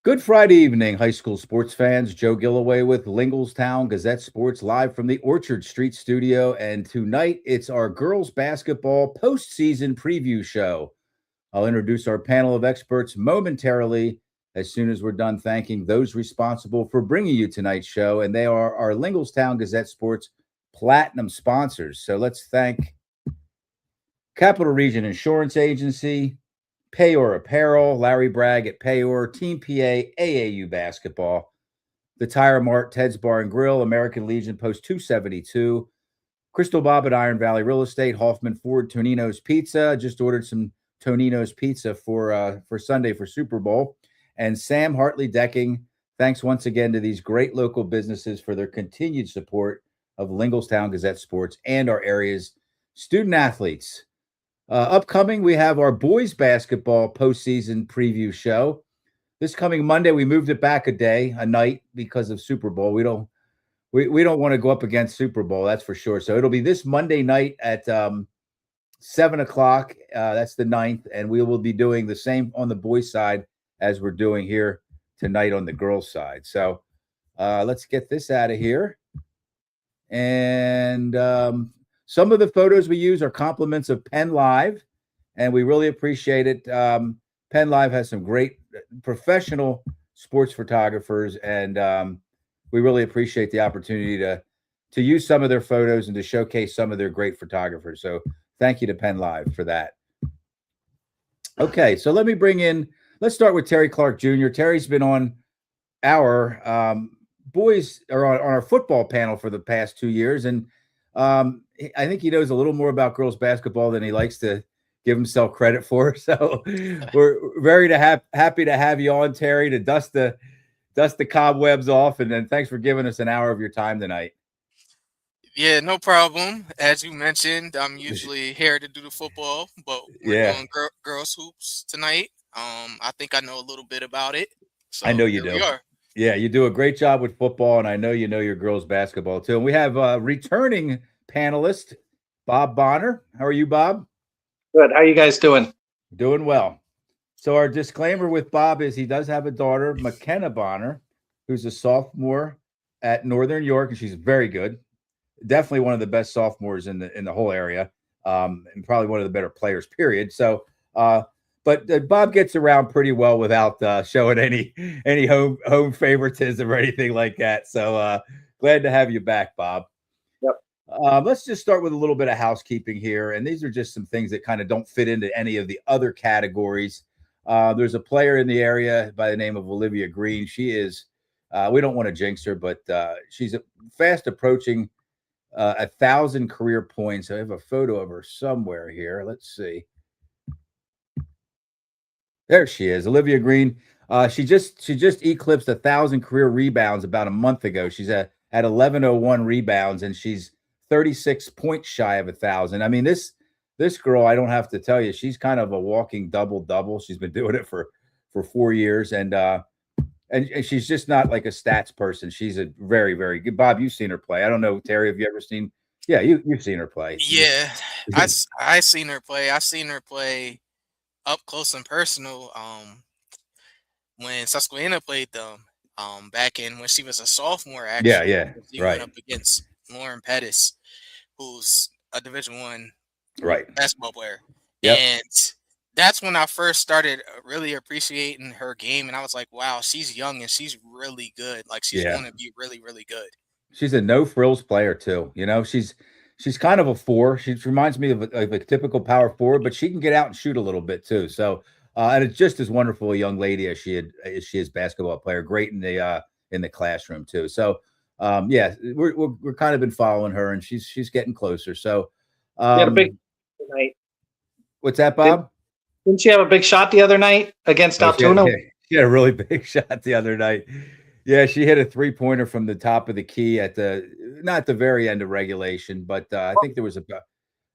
Good Friday evening, high school sports fans. Joe Gillaway with Lingelstown Gazette Sports live from the Orchard Street studio. And tonight it's our girls basketball postseason preview show. I'll introduce our panel of experts momentarily as soon as we're done thanking those responsible for bringing you tonight's show. And they are our Lingelstown Gazette Sports platinum sponsors. So let's thank Capital Region Insurance Agency, Payor Apparel, Larry Bragg at Payor, Team PA, AAU Basketball, The Tire Mart, Ted's Bar and Grill, American Legion Post 272, Crystal Bob at Iron Valley Real Estate, Hoffman Ford, Tonino's Pizza. Just ordered some Tonino's Pizza for Sunday for Super Bowl. And Sam Hartley Decking. Thanks once again to these great local businesses for their continued support of Lingelstown Gazette Sports and our area's student athletes. Upcoming, we have our boys basketball postseason preview show. This coming Monday, we moved it back a night because of Super Bowl. We don't want to go up against Super Bowl, that's for sure. So it'll be this Monday night at 7 o'clock. That's the 9th, and we will be doing the same on the boys' side as we're doing here tonight on the girls' side. So let's get this out of here. And some of the photos we use are compliments of Penn Live, and we really appreciate it. Penn Live has some great professional sports photographers, and we really appreciate the opportunity to use some of their photos and to showcase some of their great photographers. So thank you to Penn Live for that. Okay, so let's start with Terry Clark Jr. Terry's been on our boys or on our football panel for the past 2 years, and I think he knows a little more about girls basketball than he likes to give himself credit for. So we're very happy to have you on, Terry, to dust the cobwebs off. And then thanks for giving us an hour of your time tonight. Yeah, no problem. As you mentioned, I'm usually here to do the football, but we're doing girls hoops tonight. I think I know a little bit about it. So I know you do. Yeah, you do a great job with football, and I know you know your girls basketball too. And we have returning panelist Bob Bonner. How are you, Bob? Good. How are you guys doing? Doing well. So our disclaimer with Bob is he does have a daughter, McKenna Bonner, who's a sophomore at Northern York, and she's very good. Definitely one of the best sophomores in the whole area, and probably one of the better players, period. So but Bob gets around pretty well without showing any home favoritism or anything like that. So glad to have you back, Bob. Yep. Let's just start with a little bit of housekeeping here. And these are just some things that kind of don't fit into any of the other categories. There's a player in the area by the name of Olivia Green. She is, we don't want to jinx her, but she's fast approaching 1,000 career points. I have a photo of her somewhere here. Let's see. There she is, Olivia Green. She just eclipsed 1,000 career rebounds about a month ago. She's at 1,101 rebounds, and she's 36 points shy of 1,000. I mean, this girl, I don't have to tell you, she's kind of a walking double-double. She's been doing it for 4 years, and she's just not like a stats person. She's a very, very good. Bob, you've seen her play. I don't know, Terry, have you ever seen? Yeah, you've seen her play. Yeah, I seen her play. I seen her play up close and personal. When Susquehanna played them, back in when she was a sophomore. Actually, she went up against Lauren Pettis, who's a Division I basketball player. Yep. And that's when I first started really appreciating her game, and I was like, wow, she's young and she's really good. Like she's going to be really, really good. She's a no frills player too. You know, she's kind of a four. She reminds me of a typical power forward, but she can get out and shoot a little bit too. So, and it's just as wonderful a young lady as she is basketball player. Great in the classroom too. So, we're kind of been following her, and she's getting closer. So, she had a big night. What's that, Bob? Didn't she have a big shot the other night against Altoona? She had a really big shot the other night. Yeah, she hit a 3-pointer from the top of the key not the very end of regulation, but I think there was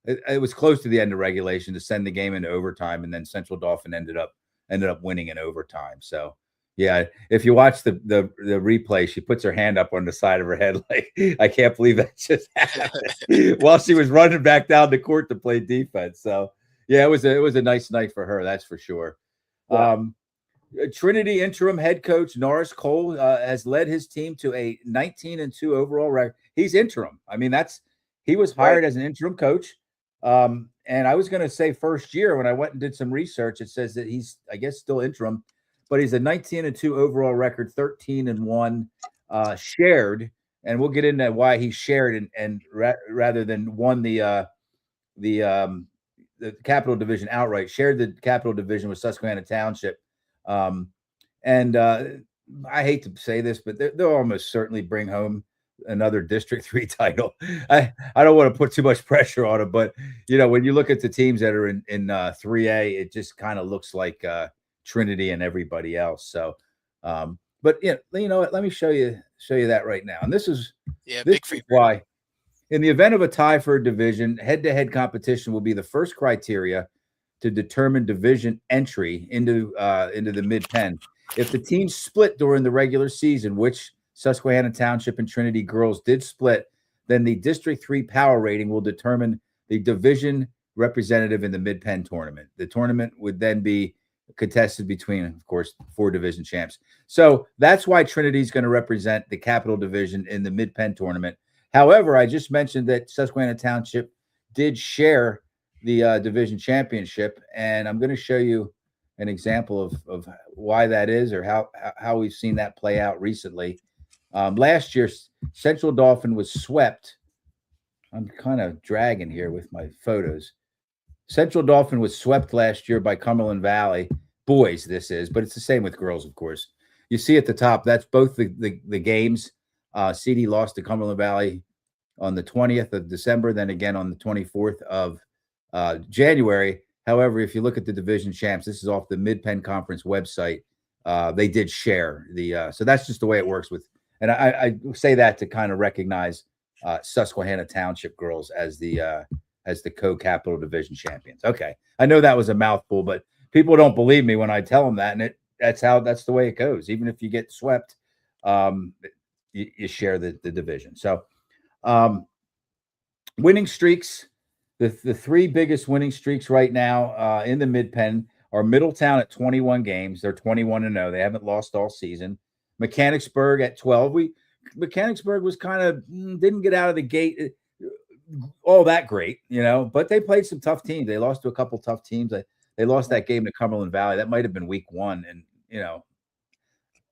it was close to the end of regulation to send the game into overtime, and then Central Dauphin ended up winning in overtime. So yeah, if you watch the replay, she puts her hand up on the side of her head like, I can't believe that just happened while she was running back down the court to play defense. So yeah, it was a nice night for her, that's for sure. Yeah. Trinity interim head coach Norris Cole has led his team to a 19-2 overall record. He's interim. I mean, he was hired as an interim coach. And I was going to say first year when I went and did some research, it says that he's, I guess, still interim, but he's a 19-2 overall record, 13-1 shared. And we'll get into why he shared and rather than won the Capital Division outright, shared the Capital Division with Susquehanna Township. I hate to say this, but they'll almost certainly bring home another District 3 title. I don't want to put too much pressure on them, but when you look at the teams that are in 3A, it just kind of looks like Trinity and everybody else. So, but you know what? Let me show you that right now. And this is why, in the event of a tie for a division, head-to-head competition will be the first criteria to determine division entry into the Mid-Penn. If the teams split during the regular season, which Susquehanna Township and Trinity girls did split, then the District 3 power rating will determine the division representative in the Mid-Penn tournament. The tournament would then be contested between, of course, 4 division champs. So that's why Trinity is going to represent the Capital Division in the Mid-Penn tournament. However, I just mentioned that Susquehanna Township did share the division championship, and I'm going to show you an example of why that is, or how we've seen that play out recently. Last year, Central Dauphin was swept. I'm kind of dragging here with my photos. Central Dauphin was swept last year by Cumberland Valley. Boys, this is, but it's the same with girls, of course. You see at the top, that's both the games. CD lost to Cumberland Valley on the 20th of December, then again on the 24th of January. However, if you look at the division champs, this is off the Mid-Penn Conference website. They did share so that's just the way it works with. And I say that to kind of recognize Susquehanna Township girls as the co-capital division champions. Okay, I know that was a mouthful, but people don't believe me when I tell them that, and that's the way it goes. Even if you get swept, you share the division. So, winning streaks. The 3 biggest winning streaks right now in the Mid-Penn are Middletown at 21 games. They're 21-0. They haven't lost all season. Mechanicsburg at 12. Mechanicsburg was kind of didn't get out of the gate all that great, but they played some tough teams. They lost to a couple tough teams. They lost that game to Cumberland Valley. That might have been week 1, and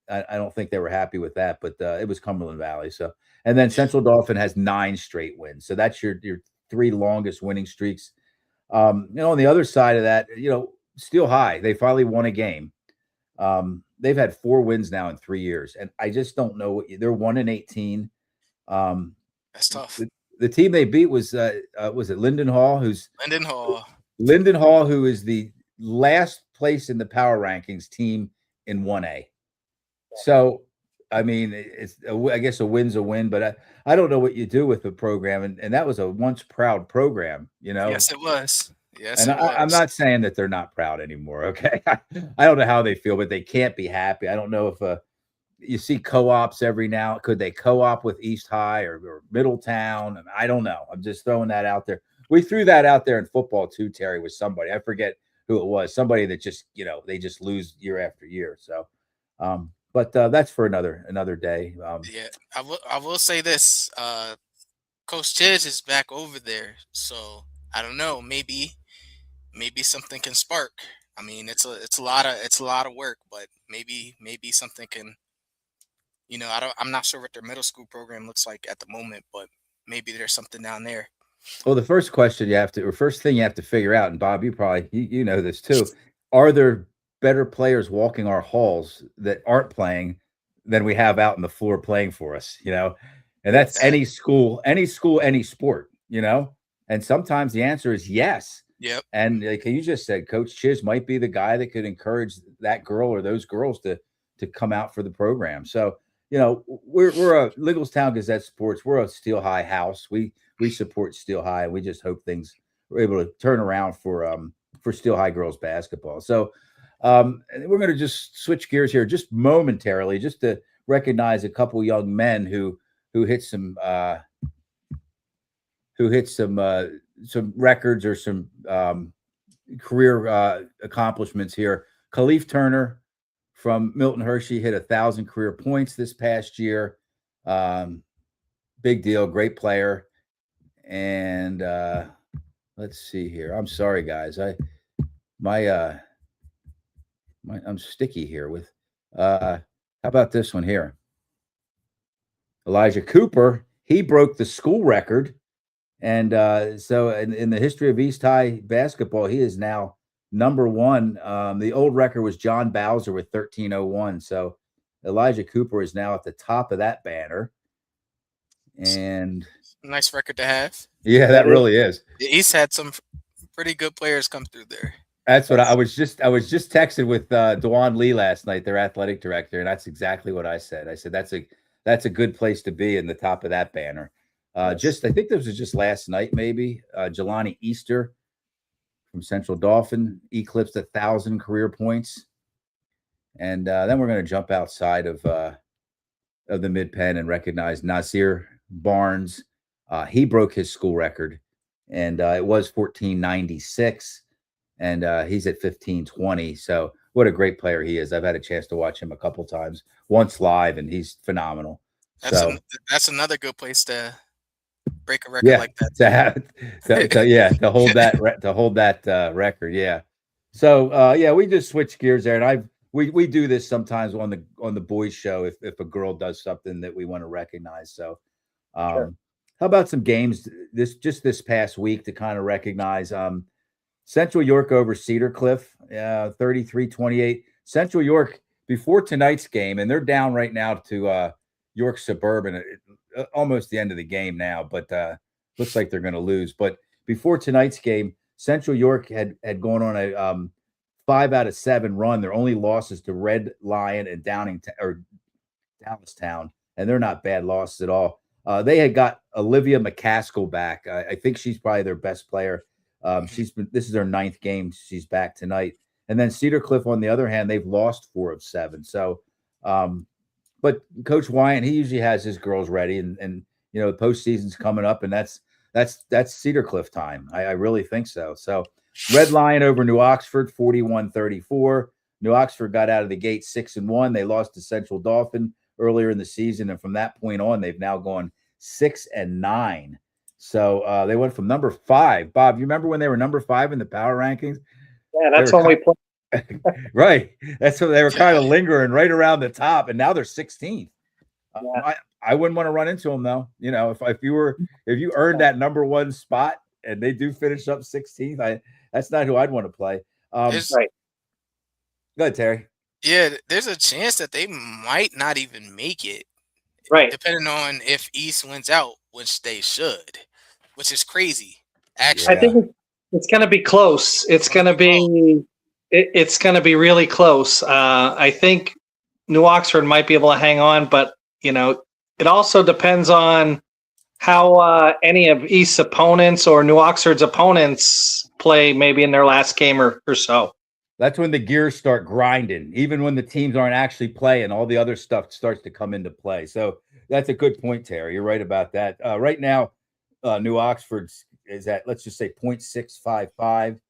I don't think they were happy with that, but it was Cumberland Valley. So, and then Central Dauphin has 9 straight wins. So that's your 3 longest winning streaks. On the other side of that, Steel High, they finally won a game. They've had 4 wins now in 3 years, and I just don't know they're 1-18. That's tough. The team they beat was it Linden Hall, who is the last place in the power rankings team in 1A. So, I mean, I guess a win's a win, but I don't know what you do with the program, and that was a once proud program, Yes, it was. Yes, and I'm not saying that they're not proud anymore. Okay, I don't know how they feel, but they can't be happy. I don't know if you see co-ops every now. Could they co-op with East High or Middletown? And I don't know. I'm just throwing that out there. We threw that out there in football too, Terry, with somebody. I forget who it was. Somebody that just they just lose year after year. So, but that's for another day. Yeah, I will say this. Coach Tiz is back over there, so I don't know. Maybe something can spark. I mean, it's a lot of work, but maybe something can. I'm not sure what their middle school program looks like at the moment, but maybe there's something down there. Well, the first thing you have to figure out, and Bob, you probably you know this too, are there better players walking our halls that aren't playing than we have out on the floor playing for us? And that's any school, any sport. And sometimes the answer is yes. Yep. And like you just said, Coach Chiz might be the guy that could encourage that girl or those girls to come out for the program. So, we're a Littlestown Gazette Sports. We're a Steel High house. We support Steel High. We just hope things are able to turn around for Steel High girls basketball. So we're going to just switch gears here just momentarily, just to recognize a couple young men who hit some records or some career accomplishments here. Khalif Turner from Milton Hershey hit 1,000 career points this past year. Big deal, great player. And let's see here. I'm sorry, guys. I'm sticky here with how about this one here? Elijah Cooper, he broke the school record. And so in the history of East High basketball, he is now number one. The old record was John Bowser with 1301. So Elijah Cooper is now at the top of that banner. And nice record to have. Yeah, that really is. The East had some pretty good players come through there. That's what I was just texting with Dwan Lee last night, their athletic director, and that's exactly what I said. I said that's a good place to be in the top of that banner. I think this was just last night, maybe. Jelani Easter from Central Dauphin eclipsed 1,000 career points. And then we're going to jump outside of the Mid-Penn and recognize Nasir Barnes. He broke his school record, and it was 1496, and he's at 1520. So what a great player he is. I've had a chance to watch him a couple times, once live, and he's phenomenal. That's another good place to break a record like that. To hold that record. Yeah. So we just switch gears there, and we do this sometimes on the boys show if a girl does something that we want to recognize. So Sure. How about some games this past week to kind of recognize Central York over Cedar Cliff, 33-28. Central York before tonight's game, and they're down right now to York Suburban, almost the end of the game now, but looks like they're going to lose. But before tonight's game, Central York had gone on a 5 out of 7 run. Their only losses to Red Lion and Dallastown, and they're not bad losses at all. They had got Olivia McCaskill back. I think she's probably their best player. This is her 9th game. She's back tonight. And then Cedar Cliff, on the other hand, they've lost 4 of 7. So, but Coach Wyant, he usually has his girls ready, and the postseason's coming up, and that's Cedar Cliff time. I really think so. So Red Lion over New Oxford, 41-34. New Oxford got out of the gate 6-1. They lost to Central Dauphin earlier in the season, and from that point on, they've now gone 6-9. So they went from number 5. Bob, you remember when they were number 5 in the power rankings? Yeah, that's when we played. Right. That's when they were kind of lingering right around the top, and now they're 16th. Yeah. I wouldn't want to run into them though. If you earned that number 1 spot and they do finish up 16th, that's not who I'd want to play. Right. Go ahead, Terry. Yeah, there's a chance that they might not even make it. Right. Depending on if East wins out, which they should, which is crazy. Actually, I think it's going to be close. It's going to be really close. I think New Oxford might be able to hang on, but it also depends on how any of East's opponents or New Oxford's opponents play, maybe in their last game or so. That's when the gears start grinding. Even when the teams aren't actually playing, all the other stuff starts to come into play. So that's a good point, Terry. You're right about that. Right now, New Oxford is at, let's just say, 0.655,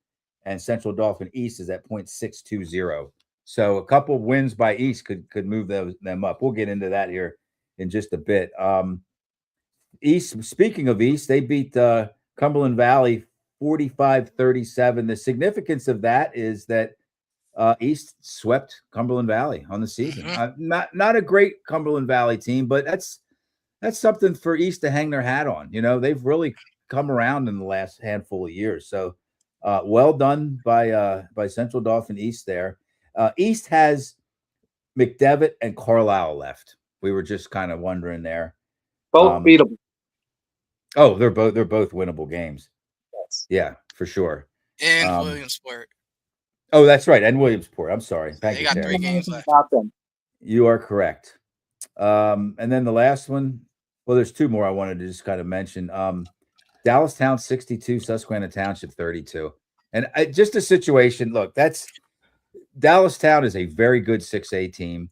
and Central Dauphin East is at 0.620. So a couple of wins by East could move them up. We'll get into that here in just a bit. East, speaking of East, they beat Cumberland Valley 45-37. The significance of that is that East swept Cumberland Valley on the season. Not a great Cumberland Valley team, but that's something for East to hang their hat on. They've really come around in the last handful of years. So well done by Central Dauphin East there. East has McDevitt and Carlisle left. We were just kind of wondering there. Both beatable. Oh, they're both winnable games. Yes. Yeah, for sure. And Williamsport. Oh, that's right. And Williamsport. I'm sorry. Thank They you, got Terry. 3 games left. You are correct. And then the last one, well, there's 2 more I wanted to just kind of mention. Dallastown 62, Susquehanna Township 32. And just a situation, look, Dallastown is a very good 6A team.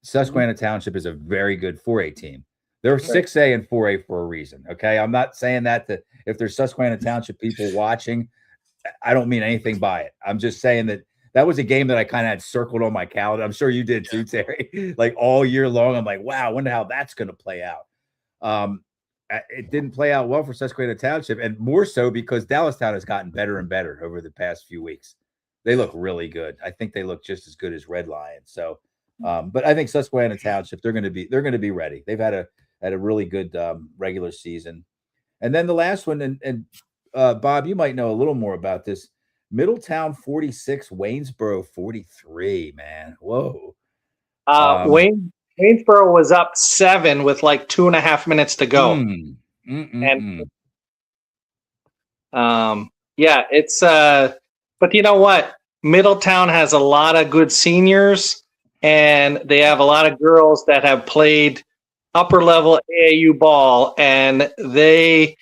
Susquehanna Township is a very good 4A team. They're 6A and 4A for a reason, okay? I'm not saying that if there's Susquehanna Township people watching, I don't mean anything by it. I'm just saying that that was a game that I kind of had circled on my calendar. I'm sure you did too, Terry. Like all year long, I'm like, wow, I wonder how that's going to play out. It didn't play out well for Susquehanna Township, and more so because Dallastown has gotten better and better over the past few weeks. They look really good. I think they look just as good as Red Lion. So, but I think Susquehanna Township, they're going to be ready. They've had a really good regular season. And then the last one, and Bob, you might know a little more about this. Middletown 46, Waynesboro 43. Man, whoa. Waynesboro was up 7 with like 2.5 minutes to go. And yeah, it's but you know what? Middletown has a lot of good seniors, and they have a lot of girls that have played upper level AAU ball, and they,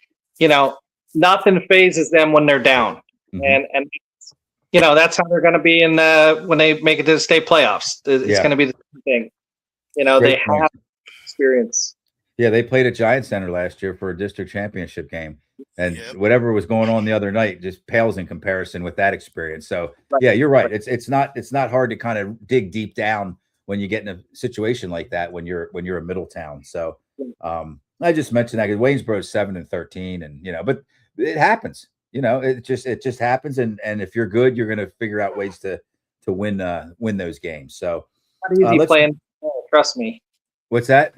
nothing phases them when they're down. And that's how they're going to be in when they make it to the state playoffs. It's going to be the same thing. They have experience. Yeah, they played at Giant Center last year for a district championship game, and whatever was going on the other night just pales in comparison with that experience. So yeah, you're right. It's not hard to kind of dig deep down when you get in a situation like that when you're a Middletown. So I just mentioned that because Waynesboro's 7-13, and but it happens. It just happens, and if you're good, you're going to figure out ways to win those games. So not easy playing. Trust me. What's that?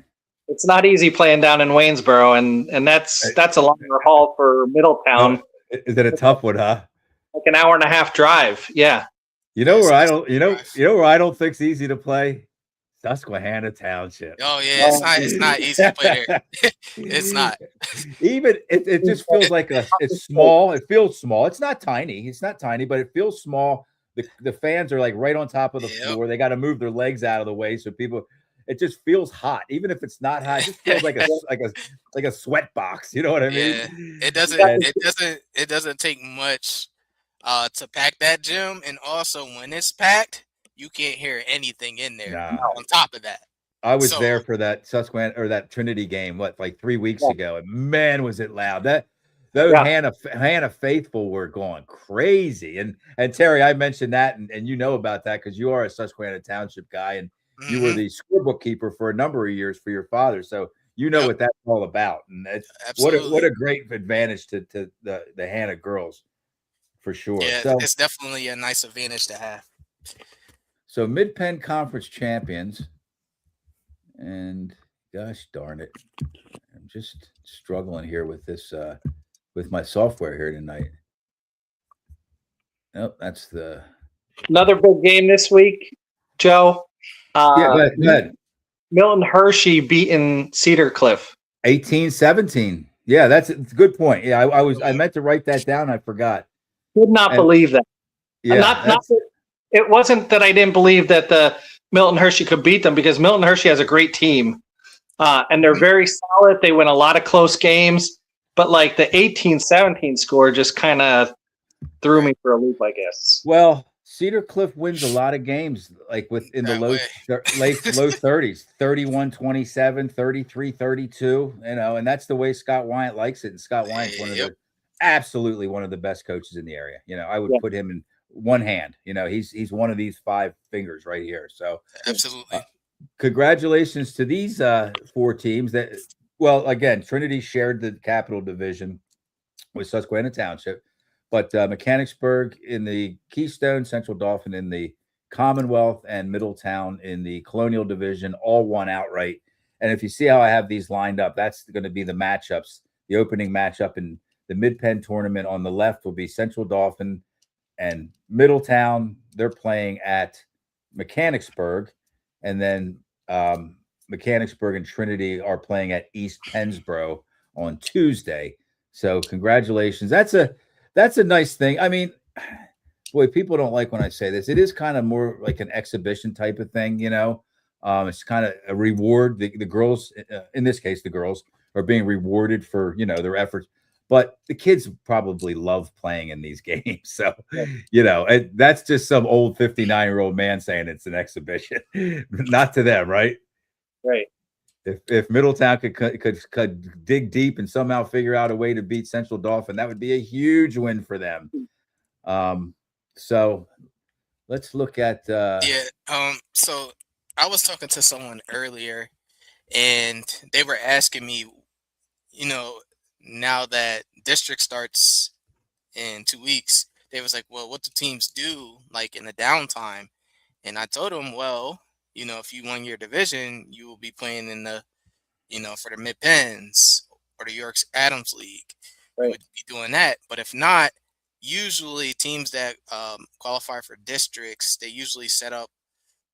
It's not easy playing down in Waynesboro, and that's a longer haul for Middletown. Is it a tough one, huh? Like an hour and a half drive. Yeah. Where I don't think it's easy to play? Susquehanna Township. Oh yeah, it's not easy to play there. It's not. Even it just feels like it's small. It feels small. It's not tiny. But it feels small. The fans are like right on top of the floor. They got to move their legs out of the way so people. It just feels hot, even if it's not hot. It just feels like a sweat box. You know what I mean? Yeah, it doesn't take much to pack that gym, and also when it's packed, you can't hear anything in there. On top of that, I was there for that Susquehanna or that Trinity game, like 3 weeks ago, and man, was it loud! Those Hannah faithful were going crazy, and Terry, I mentioned that, and you know about that because you are a Susquehanna Township guy, and you were the scorebook keeper for a number of years for your father, so you know what that's all about, and what a great advantage to the Hannah girls, for sure. Yeah, so, it's definitely a nice advantage to have. So Mid-Penn Conference champions, and gosh darn it, I'm just struggling here with this with my software here tonight. Nope, that's another big game this week, Joe. Go ahead. Milton Hershey beating Cedar Cliff 18-17. Yeah, that's a good point. Yeah, I meant to write that down. I forgot. Could not believe that. Yeah, it wasn't that I didn't believe that the Milton Hershey could beat them, because Milton Hershey has a great team, and they're very solid. They win a lot of close games, but like the 18-17 score just kind of threw me for a loop, I guess. Well, Cedar Cliff wins a lot of games, like within the low 30s, 31-27, 33-32, and that's the way Scott Wyant likes it. And Scott Wyant's absolutely one of the best coaches in the area. I would put him in one hand. He's one of these 5 fingers right here. So absolutely. Congratulations to these 4 teams that, well, again, Trinity shared the Capital Division with Susquehanna Township. But Mechanicsburg in the Keystone, Central Dauphin in the Commonwealth, and Middletown in the Colonial Division all won outright. And if you see how I have these lined up, that's going to be the matchups. The opening matchup in the Mid-Penn tournament on the left will be Central Dauphin and Middletown. They're playing at Mechanicsburg. And then Mechanicsburg and Trinity are playing at East Pennsboro on Tuesday. So congratulations. That's a nice thing. I mean, boy, people don't like when I say this. It is kind of more like an exhibition type of thing, It's kind of a reward. The girls, in this case, the girls are being rewarded for, their efforts. But the kids probably love playing in these games. So, that's just some old 59-year-old man saying it's an exhibition. Not to them, right? Right. If Middletown could dig deep and somehow figure out a way to beat Central Dauphin, that would be a huge win for them. So let's look at. So I was talking to someone earlier, and they were asking me, now that district starts in 2 weeks, they was like, well, what do teams do like in the downtime? And I told them, well, if you won your division, you will be playing in the, for the Mid-Penns or the York's Adams League. Right. You would be doing that. But if not, usually teams that qualify for districts, they usually set up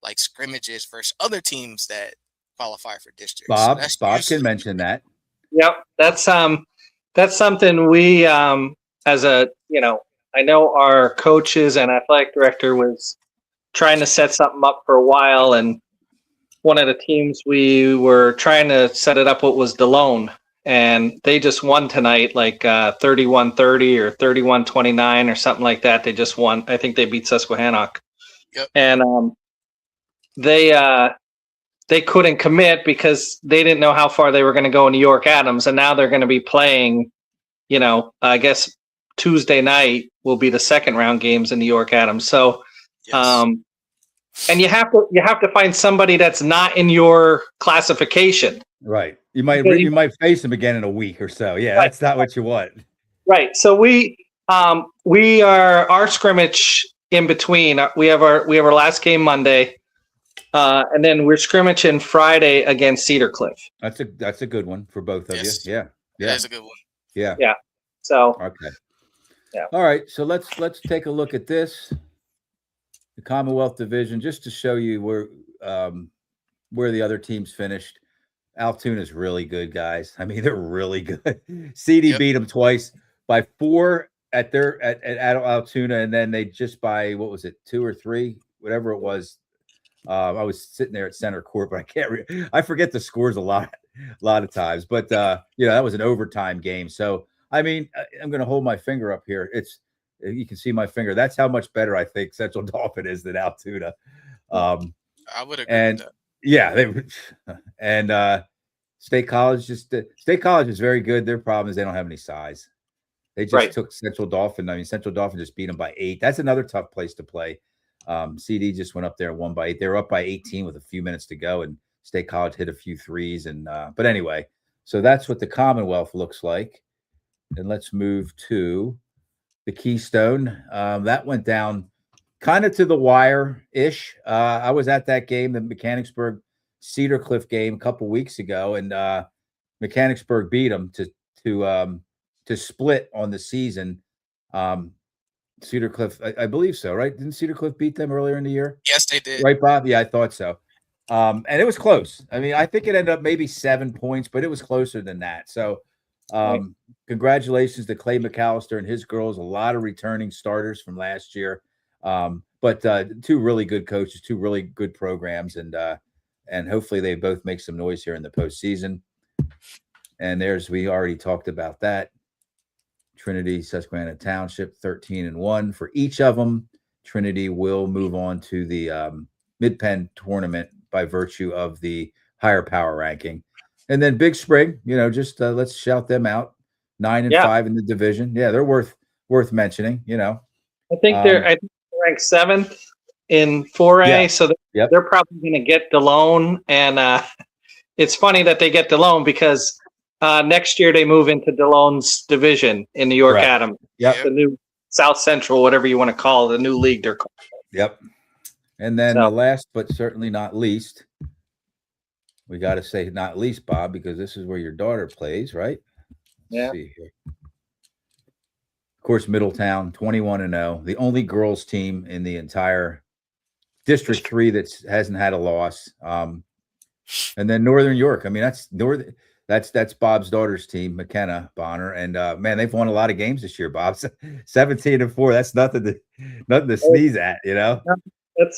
like scrimmages versus other teams that qualify for districts. Bob can mention that. Yep, that's something we as a I know our coaches and athletic director was trying to set something up for a while, and one of the teams we were trying to set it up was DeLone, and they just won tonight, like 31-30 or 31-29 or something like that. They just won. I think they beat Susquehannock. Yep. And they couldn't commit because they didn't know how far they were going to go in New York Adams, and now they're going to be playing. I guess Tuesday night will be the second round games in New York Adams. So, Yes. And you have to find somebody that's not in your classification. Right. You might face them again in a week or so. Yeah, Right. That's not what you want. Right. So we are our scrimmage in between. We have our last game Monday, and then we're scrimmaging Friday against Cedar Cliff. That's a good one for both of you. Yeah. That's a good one. Yeah. Yeah. So okay. Yeah. All right. So let's take a look at this. The Commonwealth Division, just to show you where the other teams finished. Altoona's really good, guys. I mean, they're really good. CD beat them twice by 4 at Altoona, and then they just by, what was it, 2 or 3, whatever it was. I was sitting there at center court, but I forget the scores a lot of times. But that was an overtime game. So I mean, I'm going to hold my finger up here. You can see my finger. That's how much better I think Central Dauphin is than Altoona. I would agree with that. Yeah, State College is very good. Their problem is they don't have any size. They just took Central Dauphin. I mean, Central Dauphin just beat them by 8. That's another tough place to play. CD just went up there and won by 8. They were up by 18 with a few minutes to go, and State College hit a few threes. And but anyway, so that's what the Commonwealth looks like. And let's move to the Keystone. That went down kind of to the wire-ish. I was at that game, the Mechanicsburg Cedar Cliff game a couple weeks ago, and Mechanicsburg beat them to split on the season. Cedar Cliff, I believe so, right? Didn't Cedar Cliff beat them earlier in the year? Yes, they did. Right, Bob? Yeah, I thought so. And it was close. I mean, I think it ended up maybe 7 points, but it was closer than that. So congratulations to Clay McAllister and his girls. A lot of returning starters from last year. But 2 really good coaches, 2 really good programs, and hopefully they both make some noise here in the postseason. And we already talked about that. Trinity, Susquehanna Township, 13-1 for each of them. Trinity will move on to the Mid-Penn tournament by virtue of the higher power ranking. And then Big Spring, let's shout them out. 9-5 in the division. Yeah, they're worth mentioning. I think they're ranked 7th in 4A, so they're probably going to get DeLone. And it's funny that they get DeLone because next year they move into DeLone's division in New York Adams. Yep. The new South Central, whatever you want to call it, the new league they're called. Yep. And then the last but certainly not least, we got to say not least, Bob, because this is where your daughter plays, right? Let's see here. Of course, Middletown, 21-0, the only girls team in the entire District 3 that hasn't had a loss. And then Northern York. I mean, that's Bob's daughter's team, McKenna Bonner, and man, they've won a lot of games this year, Bob. 17-4. That's nothing to sneeze at,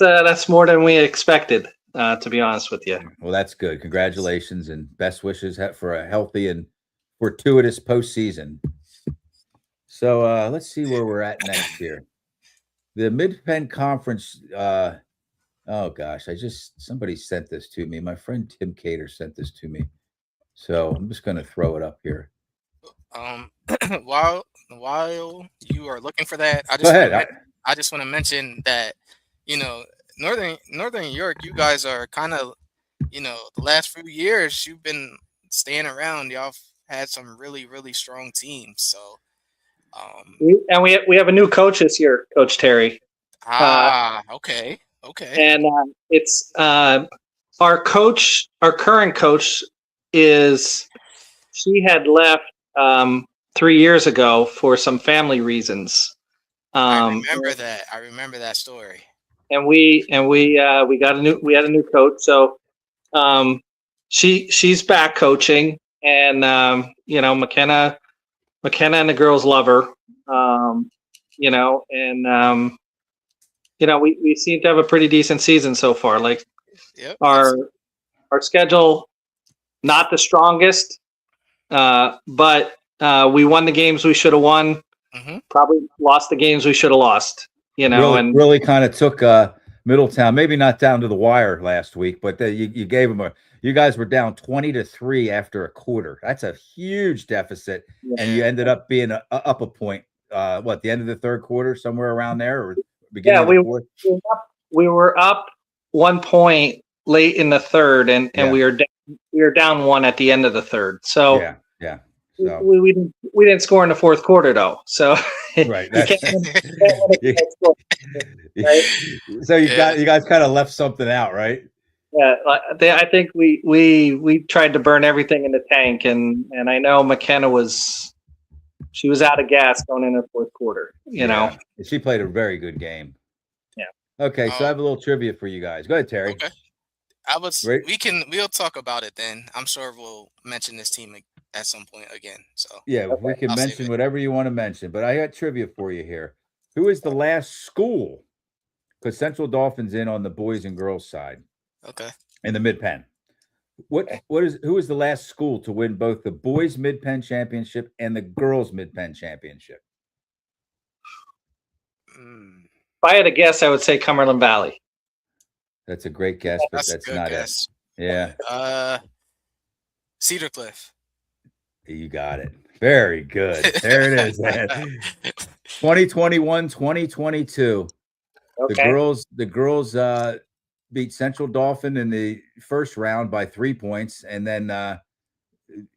That's more than we expected, to be honest with you. Well, that's good. Congratulations and best wishes for a healthy and fortuitous postseason. So let's see where we're at next here. The Mid-Penn Conference. Oh gosh, somebody sent this to me. My friend Tim Cater sent this to me. So I'm just going to throw it up here. While you are looking for that, Go ahead. I just want to mention that Northern New York, you guys are kind of, the last few years you've been staying around. Y'all had some really, really strong teams. So, we have a new coach this year, Coach Terry. Okay. And it's our current coach she had left 3 years ago for some family reasons. I remember that story. And we had a new coach. So she's back coaching, and McKenna and the girls love her. We seem to have a pretty decent season so far. Like, yep, our schedule, not the strongest, but we won the games we should have won. Mm-hmm. Probably lost the games we should have lost. Really kind of took Middletown, maybe not down to the wire last week, but you gave them you guys were down 20-3 after a quarter. That's a huge deficit, and you ended up being up a point. The end of the third quarter, somewhere around there, or beginning of the fourth? We were up 1 point late in the third, and we were down one at the end of the third. So yeah. So we didn't score in the fourth quarter though. So right. So you guys kind of left something out, right? Yeah, I think we tried to burn everything in the tank, and I know McKenna was out of gas going into the fourth quarter. You know, she played a very good game. Yeah. Okay, so I have a little trivia for you guys. Go ahead, Terry. Okay. We'll talk about it then. I'm sure we'll mention this team at some point again. So we can mention whatever you want to mention, but I got trivia for you here. Who is the last school? Because Central Dolphins in on the boys and girls side. Okay. In the Mid-Penn. Who is the last school to win both the boys Mid-Penn championship and the girls Mid-Penn championship? If I had a guess, I would say Cumberland Valley. That's a great guess, but that's not guess. It. Yeah. Cedar Cliff. You got it. Very good. There it is, man. 2021, 2022. Okay. The girls beat Central Dauphin in the first round by 3 points, and then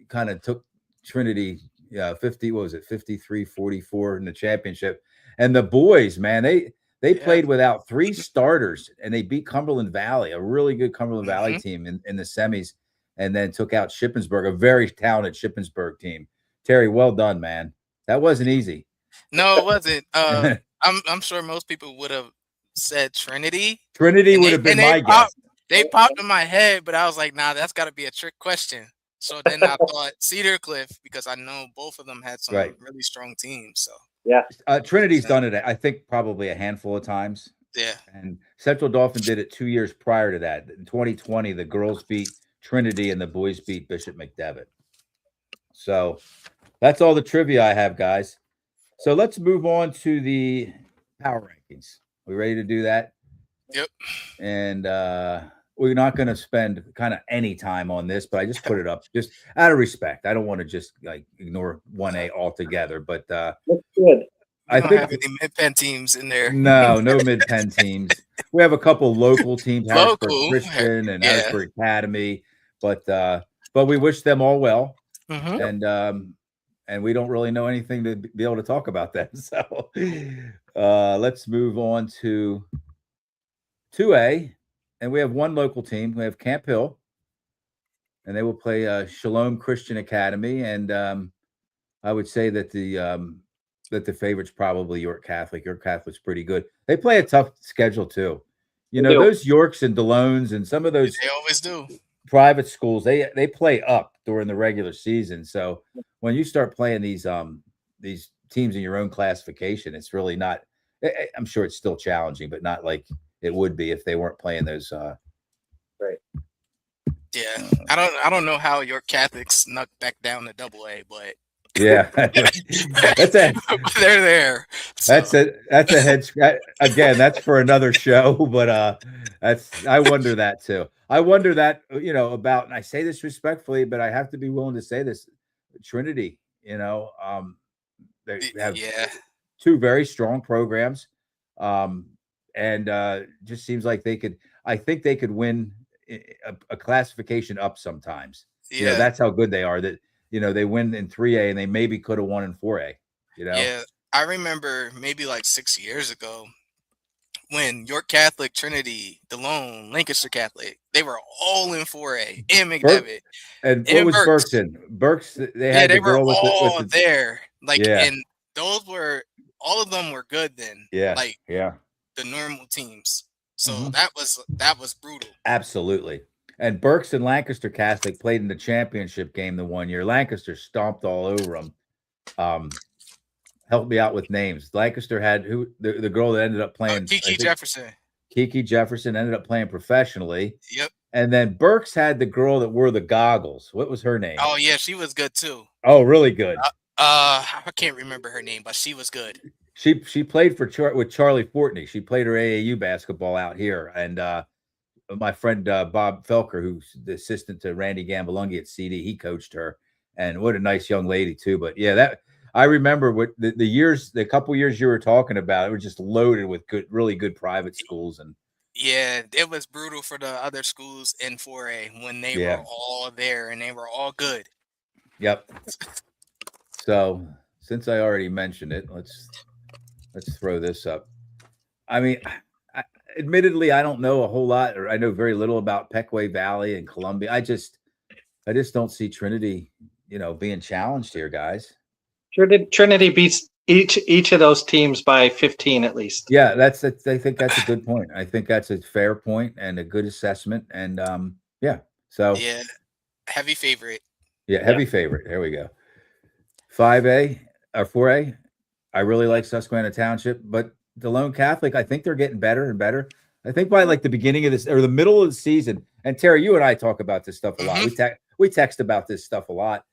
kind of took Trinity 53-44 in the championship. And the boys, man, they played without 3 starters, and they beat Cumberland Valley, a really good Cumberland Valley team in the semis, and then took out Shippensburg, a very talented Shippensburg team. Terry, well done, man. That wasn't easy. No, it wasn't. I'm sure most people would have said Trinity. Trinity would have been my guess. They popped in my head, but I was like, nah, that's got to be a trick question. So then I thought Cedar Cliff, because I know both of them had some really strong teams. So Trinity's done it, I think, probably a handful of times. Yeah. And Central Dauphin did it 2 years prior to that. In 2020, the girls beat Trinity and the boys beat Bishop McDevitt. So that's all the trivia I have, guys. So let's move on to the power rankings. We ready to do that? Yep. And we're not going to spend kind of any time on this, but I just put it up just out of respect. I don't want to just ignore 1A altogether, but that's good. I don't have any Mid-Penn teams in there. No Mid-Penn teams. We have a couple local teams, Harrisburg Christian and Harrisburg Academy, but we wish them all well. Mm-hmm. And we don't really know anything to be able to talk about that. So let's move on to 2A. And we have one local team. We have Camp Hill, and they will play Shalom Christian Academy. And I would say that the favorite's probably York Catholic. York Catholic's pretty good. They play a tough schedule too. Those Yorks and Delones and some of those they always do. Private schools, they play up during the regular season. So when you start playing these teams in your own classification, it's really not. I'm sure it's still challenging, but not like it would be if they weren't playing those. Right. Yeah, I don't know how York Catholic snuck back down to AA, but yeah, they're there. So. That's a head scratch. Again, that's for another show, but I wonder that too. I wonder that, about, and I say this respectfully, but I have to be willing to say this, Trinity, they have 2 very strong programs. and just seems like they could. I think they could win a classification up sometimes. Yeah, that's how good they are. That they win in 3A and they maybe could have won in 4A. Yeah, I remember maybe like 6 years ago when York Catholic, Trinity, DeLone, Lancaster Catholic, they were all in 4A, and McDevitt. And what was Berks in? Berks, they had they the girl were all with the, there. Like, yeah. And those were, all of them were good then. Yeah. Like, yeah. the normal teams. So Mhm. that was brutal. Absolutely. And Berks and Lancaster Catholic played in the championship game the one year. Lancaster stomped all over them. Help me out with names. Lancaster had the girl that ended up playing Kiki Jefferson. Kiki Jefferson ended up playing professionally. Yep. And then Berks had the girl that wore the goggles. What was her name? Oh yeah, she was good too. Oh, really good. I can't remember her name, but she was good. She played with Charlie Fortney. She played her AAU basketball out here, and my friend Bob Felker, who's the assistant to Randy Gambalungi at CD, he coached her, and what a nice young lady too. But yeah, that I remember what the couple years you were talking about, it was just loaded with really good private schools. And yeah, it was brutal for the other schools in 4A when they were all there and they were all good. Yep. So since I already mentioned it, let's throw this up. I mean, admittedly, I don't know a whole lot, or I know very little about Pequay Valley and Columbia. I just don't see Trinity, being challenged here, guys. Trinity beats each of those teams by 15 at least. Yeah, I think that's a good point. I think that's a fair point and a good assessment. And so heavy favorite. Yeah, heavy favorite. There we go. 5A or 4A. I really like Susquehanna Township, but DeLone Catholic, I think they're getting better and better. I think by like the beginning of this or the middle of the season, and Terry, you and I talk about this stuff a lot. We text about this stuff a lot.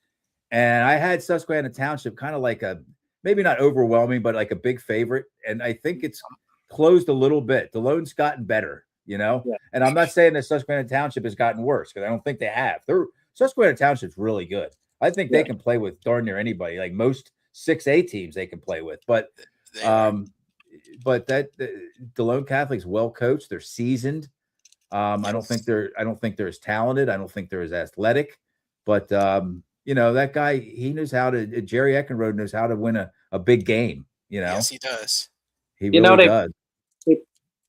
And I had Susquehanna Township kind of like maybe not overwhelming, but like a big favorite. And I think it's closed a little bit. DeLone's gotten better, And I'm not saying that Susquehanna Township has gotten worse because I don't think they have. Susquehanna Township's really good. I think they can play with darn near anybody, like most 6A teams they can play with. But that DeLone Catholic's well coached. They're seasoned. I don't think they're as talented. I don't think they're as athletic. But that guy, he knows how to. Jerry Eckenrode knows how to win a big game. Yes, he does. He really does.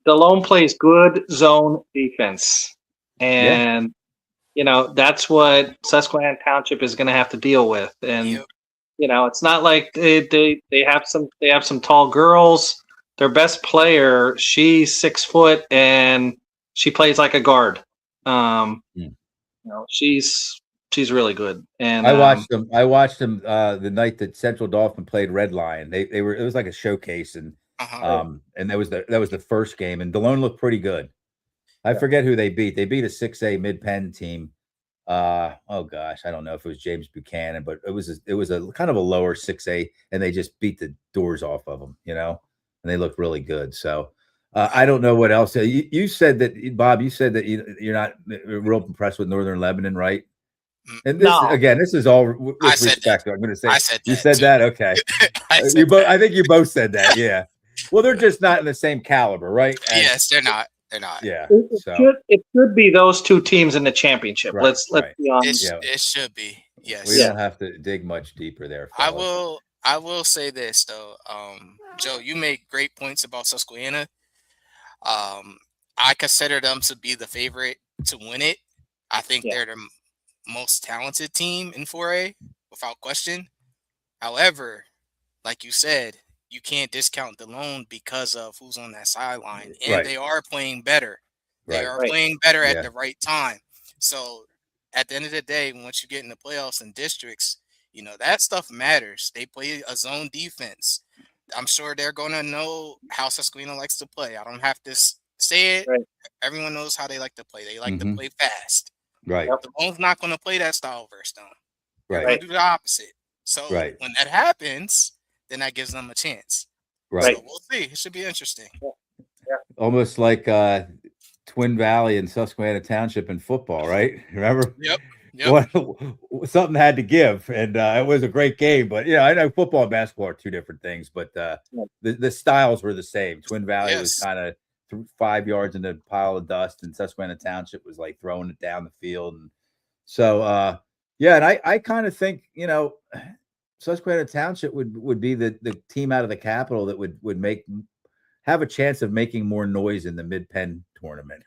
DeLone plays good zone defense, and that's what Susquehanna Township is going to have to deal with. And it's not like they have some tall girls. Their best player, she's 6 foot and she plays like a guard. She's really good. And I watched them. The night that Central Dauphin played Red Lion. It was like a showcase, and and that was the first game. And DeLone looked pretty good. I forget who they beat. They beat a 6A Mid-Penn team. Oh gosh, I don't know if it was James Buchanan, but it was a kind of a lower 6A, and they just beat the doors off of them, and they looked really good. So I don't know what else. You said that, Bob. You said that you're not real impressed with Northern Lebanon, right? And this is all with respect. I'm going to say you said that. Okay, I think you both said that. Yeah. Well, they're just not in the same caliber, right? Yes, they're not. They're not. Yeah. It should be those two teams in the championship. Right, let's be honest. It should be. Yes. We don't have to dig much deeper there. Fellas. I will say this though, Joe. You make great points about Susquehanna. I consider them to be the favorite to win it. I think they're the most talented team in 4A without question. However, like you said, you can't discount DeLone because of who's on that sideline, and they are playing better. They are playing better at the right time. So at the end of the day, once you get in the playoffs and districts, that stuff matters. They play a zone defense. I'm sure they're going to know how Susquehanna likes to play. I don't have to say it. Right. Everyone knows how they like to play. They like to play fast. Right. DeLone's not going to play that style versus them. Right. They're going to do the opposite. So when that happens, then that gives them a chance. Right. So we'll see. It should be interesting. Yeah. Almost like Twin Valley and Susquehanna Township in football, right? Remember? Yep. Something had to give, and it was a great game. But I know football and basketball are two different things, but the styles were the same. Twin Valley was kind of 5 yards in a pile of dust, and Susquehanna Township was like throwing it down the field. And so, yeah, and I kind of think, Susquehanna Township would be the team out of the capital that would have a chance of making more noise in the Mid-Penn tournament.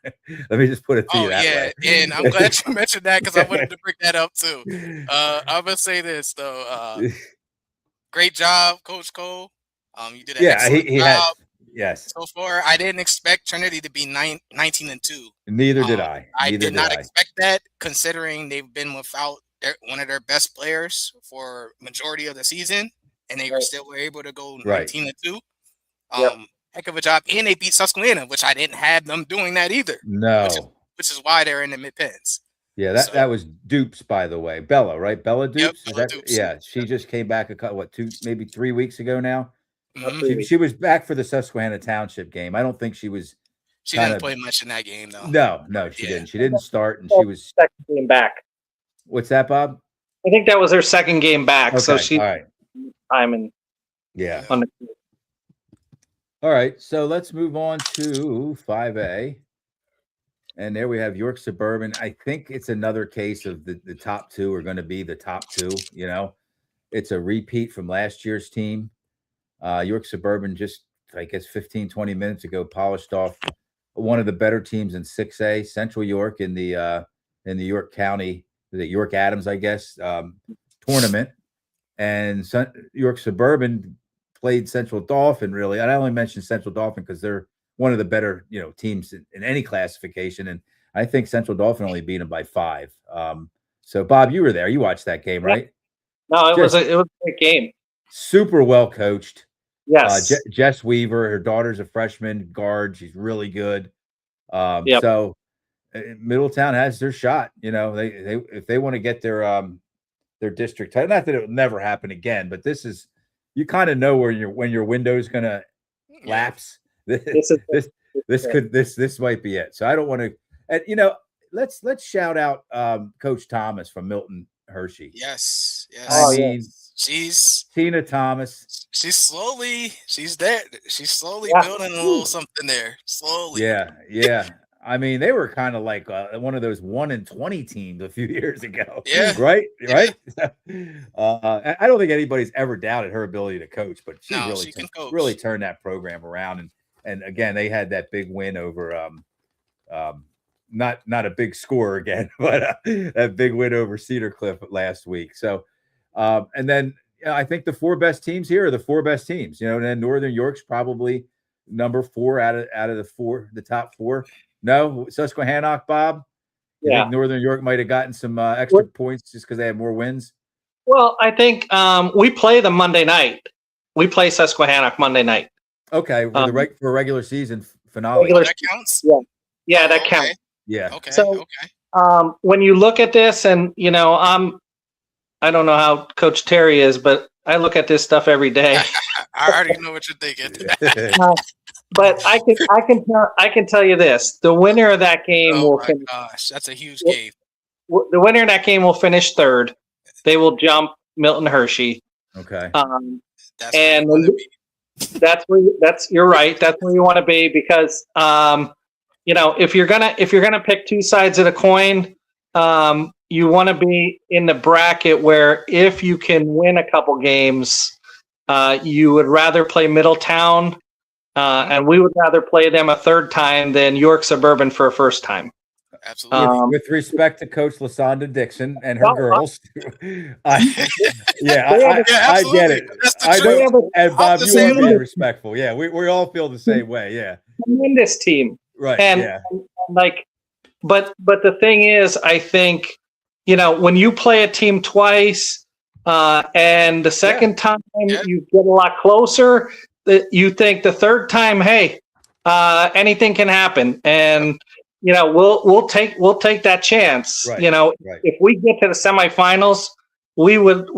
Let me just put it to you that way. And I'm glad you mentioned that because I wanted to bring that up too. I'm gonna say this though. Great job, Coach Cole. You did an excellent he job. has. Yes. So far, I didn't expect Trinity to be 19-2. Neither did I. I did not expect that, considering they've been without one of their best players for majority of the season, and they were still able to go 19-2. Heck of a job, and they beat Susquehanna, which I didn't have them doing that either. No, which is why they're in the Mid-Penns. Yeah, that was Dupes, by the way. Bella, right? Bella Dupes. Yep, Bella Dupes. Yeah, she just came back maybe 3 weeks ago now. Mm-hmm. She was back for the Susquehanna Township game. I don't think she was. She didn't play much in that game, though. No, she didn't. She didn't start, and she was second game back. What's that, Bob? I think that was her second game back. Okay, so she. All right. On the. All right, so let's move on to 5A. And there we have York Suburban. I think it's another case of the top two are going to be the top two. It's a repeat from last year's team. York Suburban just, I guess, 15, 20 minutes ago, polished off one of the better teams in 6A, Central York in the York County, the York Adams, I guess, tournament. And York Suburban played Central Dauphin, really. And I only mentioned Central Dauphin because they're one of the better, teams in any classification. And I think Central Dauphin only beat them by 5. So Bob, you were there. You watched that game, right? No, it was a great game. Super well coached. Yes. Jess Weaver, her daughter's a freshman guard. She's really good. So Middletown has their shot. They if they want to get their district title, not that it will never happen again, but this is, you kind of know when your window is going to lapse. This might be it. So I don't want to, and let's shout out Coach Thomas from Milton Hershey. Yes. I mean, she's Tina Thomas. She's slowly building a little something there. Slowly. Yeah. I mean, they were kind of like one of those 1-20 teams a few years ago. Yeah. Right. I don't think anybody's ever doubted her ability to coach, but she really turned that program around. And again, they had that big win over not a big score again, but that big win over Cedar Cliff last week. So and then I think the 4 best teams here are the 4 best teams. And then Northern York's probably number 4 out of the top 4. No, Susquehannock, Bob. You think Northern York might have gotten some extra points just because they have more wins? Well, I think we play them Monday night. We play Susquehannock Monday night. Okay, for regular season finale. That counts? Yeah, that counts. Yeah. Okay. So, when you look at this, and I don't know how Coach Terry is, but I look at this stuff every day. I already know what you're thinking. But I can tell you this: the winner of that game will finish. Gosh, that's a huge game. The winner of that game will finish 3rd. They will jump Milton Hershey. Okay. You're right. That's where you want to be because if you're gonna pick 2 sides of the coin, you want to be in the bracket where if you can win a couple games, you would rather play Middletown. And we would rather play them a 3rd time than York Suburban for a 1st time. Absolutely. With respect to Coach Lasonda Dixon and her girls, I get it. I know, and Bob, you are being respectful. Yeah, we all feel the same way. Yeah, tremendous team, right? And but the thing is, I think when you play a team twice, and the second time you get a lot closer. You think the 3rd time, hey, anything can happen, and we'll take that chance. Right. If we get to the semifinals, we would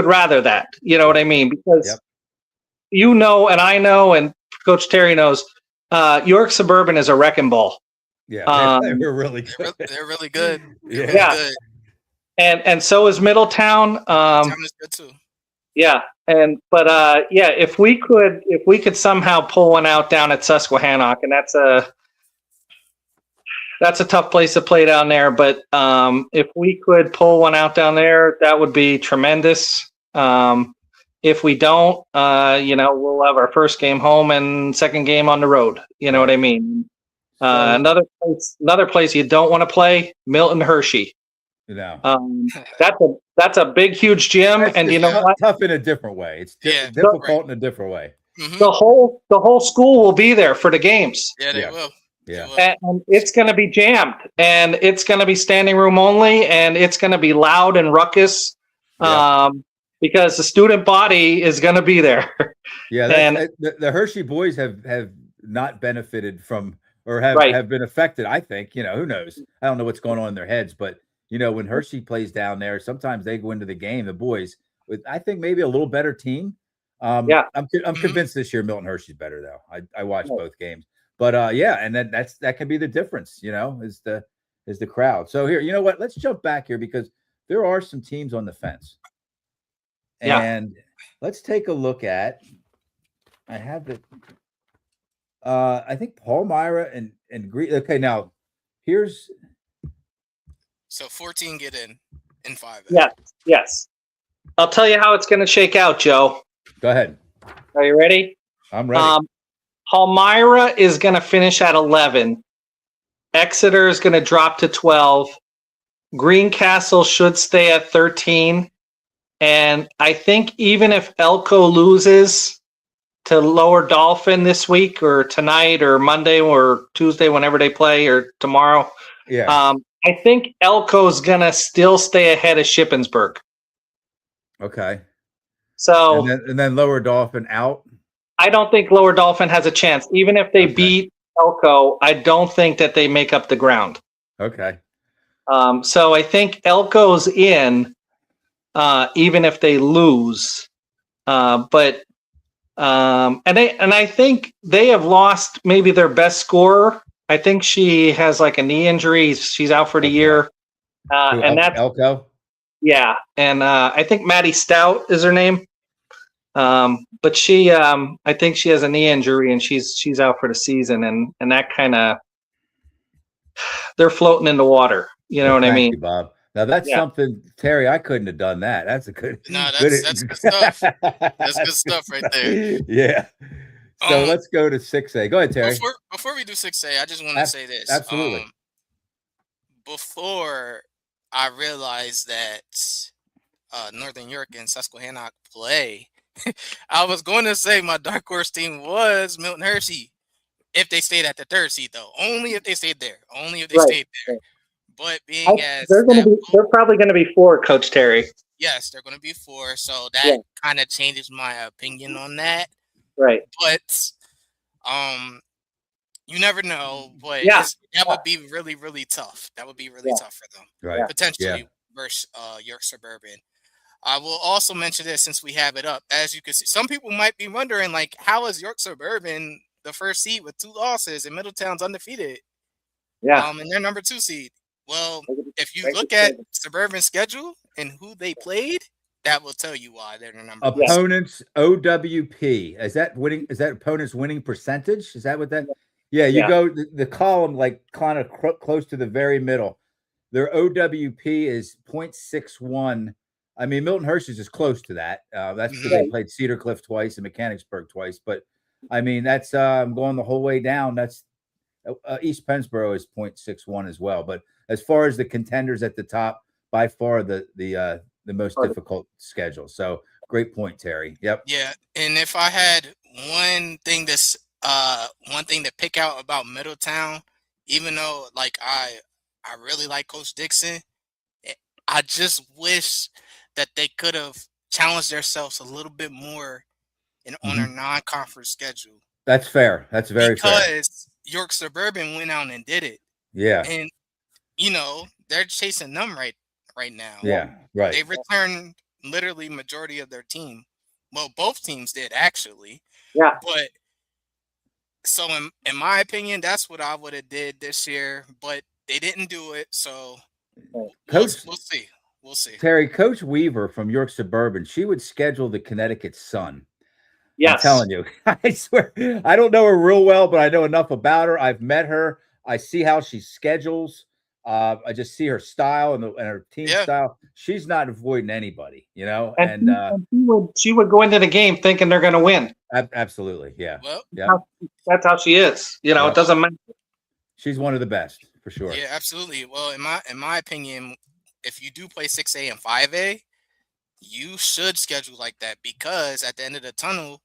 rather that. You know what I mean? Because and I know, and Coach Terry knows, York Suburban is a wrecking ball. Yeah, they're really good. They're really good. Good. And so is Middletown. Middletown is good too. Yeah, if we could somehow pull one out down at Susquehannock, and that's a tough place to play down there. But if we could pull one out down there, that would be tremendous. If we don't, we'll have our first game home and second game on the road. You know what I mean? Another place you don't want to play, Milton Hershey. That's a big, huge gym, and you know what? Tough in a different way. It's difficult in a different way. Mm-hmm. The whole school will be there for the games. Yeah, they will. Yeah, and it's going to be jammed, and it's going to be standing room only, and it's going to be loud and ruckus, because the student body is going to be there. Yeah, and the Hershey boys have not benefited from, or have been affected. I think, who knows? I don't know what's going on in their heads, but when Hershey plays down there, sometimes they go into the game, the boys, with I think maybe a little better team. I'm convinced this year Milton Hershey's better though. I watched both games, but and then that can be the difference. Is the crowd. So here, you know what? Let's jump back here because there are some teams on the fence, and let's take a look at. I have it. I think Palmyra and Green. Okay, now here's. So 14 get in 5. Yes. I'll tell you how it's going to shake out, Joe. Go ahead. Are you ready? I'm ready. Palmyra is going to finish at 11. Exeter is going to drop to 12. Greencastle should stay at 13. And I think even if Elko loses to Lower Dolphin this week or tonight or Monday or Tuesday, whenever they play, or tomorrow, I think Elko's going to still stay ahead of Shippensburg. Okay. So and then Lower Dolphin out? I don't think Lower Dolphin has a chance. Even if they beat Elko, I don't think that they make up the ground. Okay. So I think Elko's in, even if they lose. And I think they have lost maybe their best scorer. I think she has like a knee injury. She's out for the year. And that's Elko. Yeah, and I think Maddie Stout is her name. But she, I think she has a knee injury and she's out for the season, and that kind of, they're floating in the water. You know what I mean? Thank you, Bob. Now that's something, Terry. I couldn't have done that. That's a good. No, that's good stuff. That's good stuff right there. Yeah. So let's go to 6A. Go ahead, Terry. Before we do 6A, I just want to say this. Absolutely. Before I realized that Northern York and Susquehannock play, I was going to say my dark horse team was Milton Hershey if they stayed at the 3rd seed, though. Only if they stayed there. Only if they stayed there. But being they're probably going to be 4, Coach Terry. Yes, they're going to be 4. So that kind of changes my opinion on that. Right. But you never know. But that would be really, really tough. That would be really tough for them. Right. Potentially versus York Suburban. I will also mention this since we have it up. As you can see, some people might be wondering, like, how is York Suburban the 1st seed with 2 losses and Middletown's undefeated? Yeah. And they're number 2 seed. Well, if you look at Suburban's schedule and who they played, that will tell you why they're the number 1. Opponents OWP. Is that winning? Is that opponents winning percentage? Is that what that? Yeah, you go the column like kind of close to the very middle. Their OWP is 0.61. I mean, Milton Hershey's is close to that. That's because they played Cedar Cliff twice and Mechanicsburg twice. But I mean, that's going the whole way down. That's East Pennsboro is 0.61 as well. But as far as the contenders at the top, by far the most difficult schedule. So great point, Terry. Yep. Yeah, and if I had one thing to pick out about Middletown, even though like I really like Coach Dixon, I just wish that they could have challenged themselves a little bit more on their non-conference schedule. That's fair. That's very fair. Because York Suburban went out and did it. Yeah. And they're chasing them right now. Yeah, right. They returned literally majority of their team. Well, both teams did actually. Yeah. But so in my opinion, that's what I would have did this year, but they didn't do it. So we'll see. we'll see. Terry, Coach Weaver from York Suburban, she would schedule the Connecticut Sun. Yes. I'm telling you, I swear, I don't know her real well, but I know enough about her. I've met her. I see how she schedules. I just see her style and her team style. She's not avoiding anybody, you know. And she would go into the game thinking they're going to win. Absolutely, yeah. Well, that's how she is. You know, it doesn't matter. She's one of the best for sure. Yeah, absolutely. Well, in my opinion, if you do play 6A and 5A, you should schedule like that, because at the end of the tunnel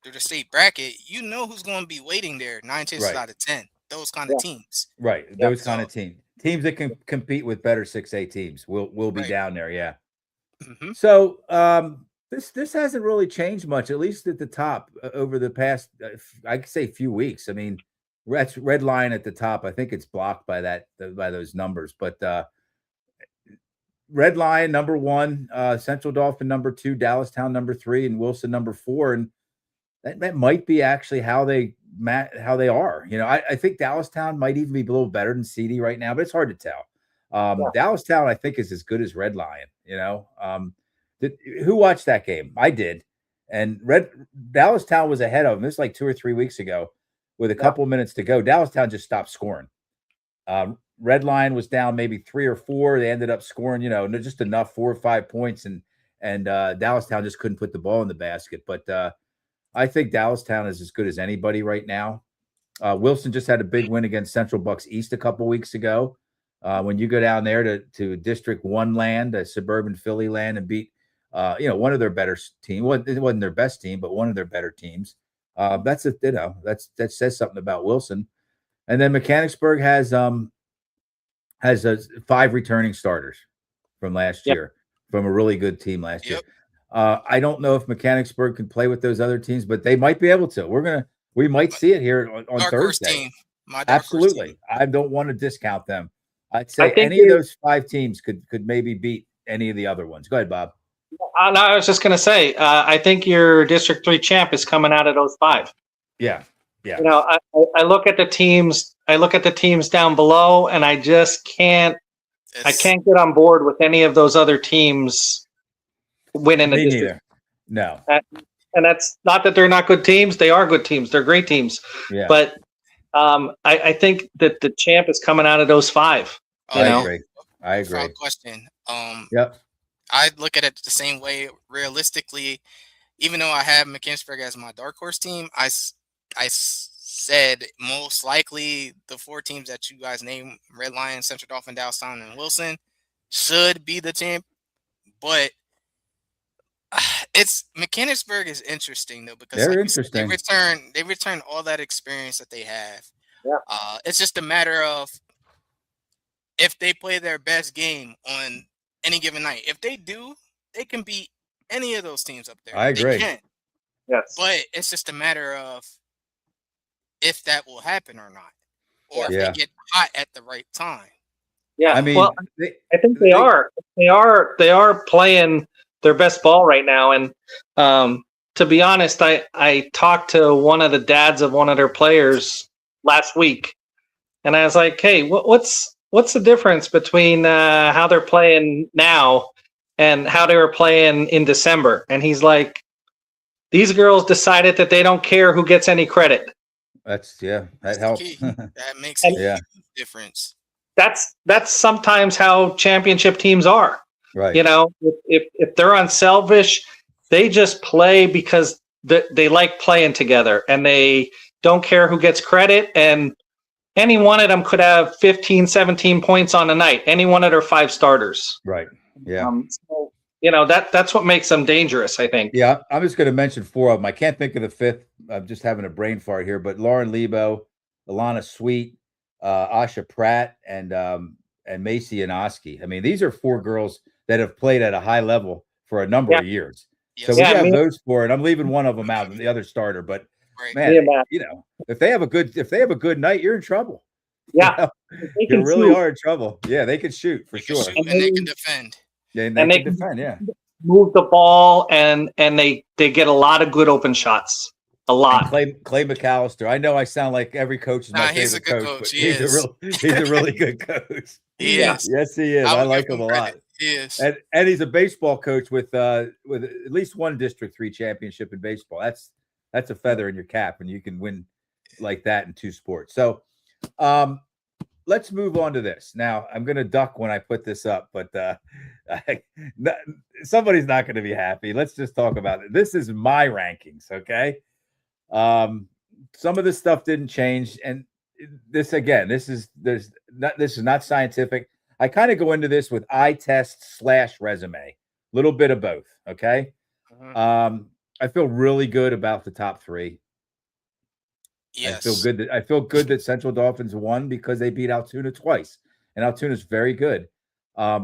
through the state bracket, you know who's going to be waiting there 9 chances out of 10. Those kind of teams. Right. Those kind of teams. Teams that can compete with better 6A teams will be down there. Yeah. Mm-hmm. So this hasn't really changed much, at least at the top, over the past, I could say, few weeks. I mean, that's red line at the top. I think it's blocked by those numbers, but red line number 1, Central Dolphin number 2, Dallastown number 3, and Wilson number 4, and that might be actually how they are. You know, I think Dallastown might even be a little better than CD right now, but it's hard to tell. Dallastown, I think, is as good as Red Lion. You know, who watched that game? I did, and Dallastown was ahead of them. This was like 2 or 3 weeks ago, with a couple of minutes to go. Dallastown just stopped scoring. Red Lion was down maybe 3 or 4. They ended up scoring, you know, just enough, 4 or 5 points, and Dallastown just couldn't put the ball in the basket. But I think Dallastown is as good as anybody right now. Wilson just had a big win against Central Bucks East a couple weeks ago. When you go down there to District 1 land, suburban Philly land, and beat one of their better team. Well, it wasn't their best team, but one of their better teams. That says something about Wilson. And then Mechanicsburg has 5 returning starters from last year, from a really good team last year. I don't know if Mechanicsburg can play with those other teams, but they might be able to. We might see it here on Thursday. Team. Absolutely. I don't want to discount them. I'd say any of those 5 teams could maybe beat any of the other ones. Go ahead, Bob. No, I was just going to say, I think your District 3 champ is coming out of those 5. Yeah. You know, I look at the teams. I look at the teams down below, and I just can't. I can't get on board with any of those other teams winning the district. Neither. No. And that's not that they're not good teams. They are good teams. They're great teams. Yeah. But I think that the champ is coming out of those 5. I agree. Question. Yep. I look at it the same way. Realistically, even though I have Mechanicsburg as my dark horse team, I said most likely the 4 teams that you guys named, Red Lion, Central Dolphin, Dallastown, and Wilson, should be the champ. But it's Mechanicsburg is interesting though, because they're interesting. They return all that experience that they have. Yeah. It's just a matter of if they play their best game on any given night. If they do, they can beat any of those teams up there. I agree. They can. Yes. But it's just a matter of if that will happen or not, or if they get hot at the right time. Yeah. I mean, I think they are. They are playing their best ball right now. And to be honest, I talked to one of the dads of one of their players last week, and I was like, "Hey, what's the difference between how they're playing now and how they were playing in December?" And he's like, "These girls decided that they don't care who gets any credit." That helps. That makes a huge difference. That's sometimes how championship teams are. Right. You know, if they're unselfish, they just play because they like playing together, and they don't care who gets credit. And any one of them could have 15, 17 points on a night. Any one of their 5 starters. Right. Yeah. So, you know, that's what makes them dangerous, I think. Yeah. I'm just going to mention 4 of them. I can't think of the 5th. I'm just having a brain fart here, but Lauren Lebo, Alana Sweet, Asha Pratt, and Macy Inoski. I mean, these are 4 girls that have played at a high level for a number of years. Yes. So we have those 4, and I'm leaving one of them out, the other starter. But man, you know, if they have a good night, you're in trouble. Yeah, you really are in trouble. Yeah, they can shoot for sure, and they can defend. Yeah, they can defend. Yeah, move the ball, and they get a lot of good open shots. A lot. And Clay McAllister. I know I sound like every coach is my he's favorite a good coach. He's a really good coach. He is. Yes, he is. I like him a lot. He is. And he's a baseball coach with at least one District-3 championship in baseball. That's a feather in your cap when you can win like that in 2 sports. So let's move on to this. Now, I'm going to duck when I put this up, but somebody's not going to be happy. Let's just talk about it. This is my rankings, okay? Some of this stuff didn't change, and this is not scientific. I kind of go into this with eye test / resume, a little bit of both, okay? I feel really good about the top 3. Yes. I feel good that Central Dolphins won because they beat Altoona twice, and Altoona's very good. I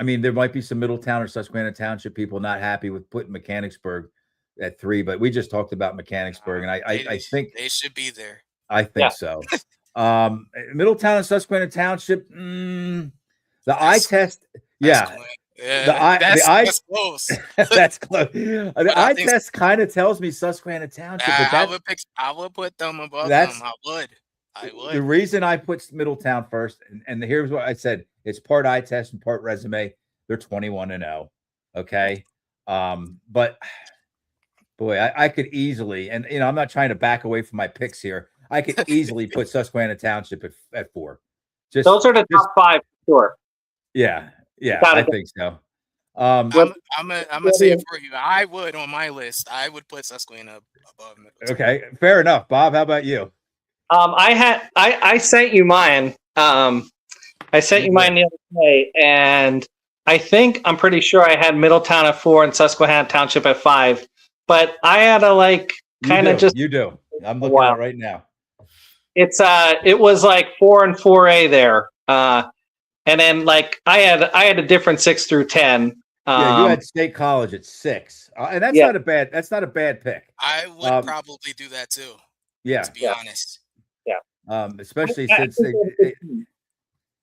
mean, there might be some Middletown or Susquehanna Township people not happy with putting Mechanicsburg at 3, but we just talked about Mechanicsburg, and I think they should be there. I think so. Middletown and Susquehanna Township, the eye test, yeah. That's close. That's close. The eye test kind of tells me Susquehanna Township. But I would put them above them. I would. The reason I put Middletown first, and here's what I said: it's part eye test and part resume. They're 21-0. Okay, but boy, I could easily, and I'm not trying to back away from my picks here. I could easily put Susquehanna Township at 4. Those are the top 5 for sure. Yeah, I think so. I'm gonna say it for you. I would on my list. I would put Susquehanna above Middletown. Okay, fair enough. Bob, how about you? I sent you mine. I sent you mine the other day, and I'm pretty sure I had Middletown at 4 and Susquehanna Township at 5. But I had to You do. I'm looking at it right now. It was like 4 and 4A there. And then I had a different 6 through 10. You had State College at 6. And that's not a bad pick. I would probably do that too. Yeah. To be honest. Yeah. Especially since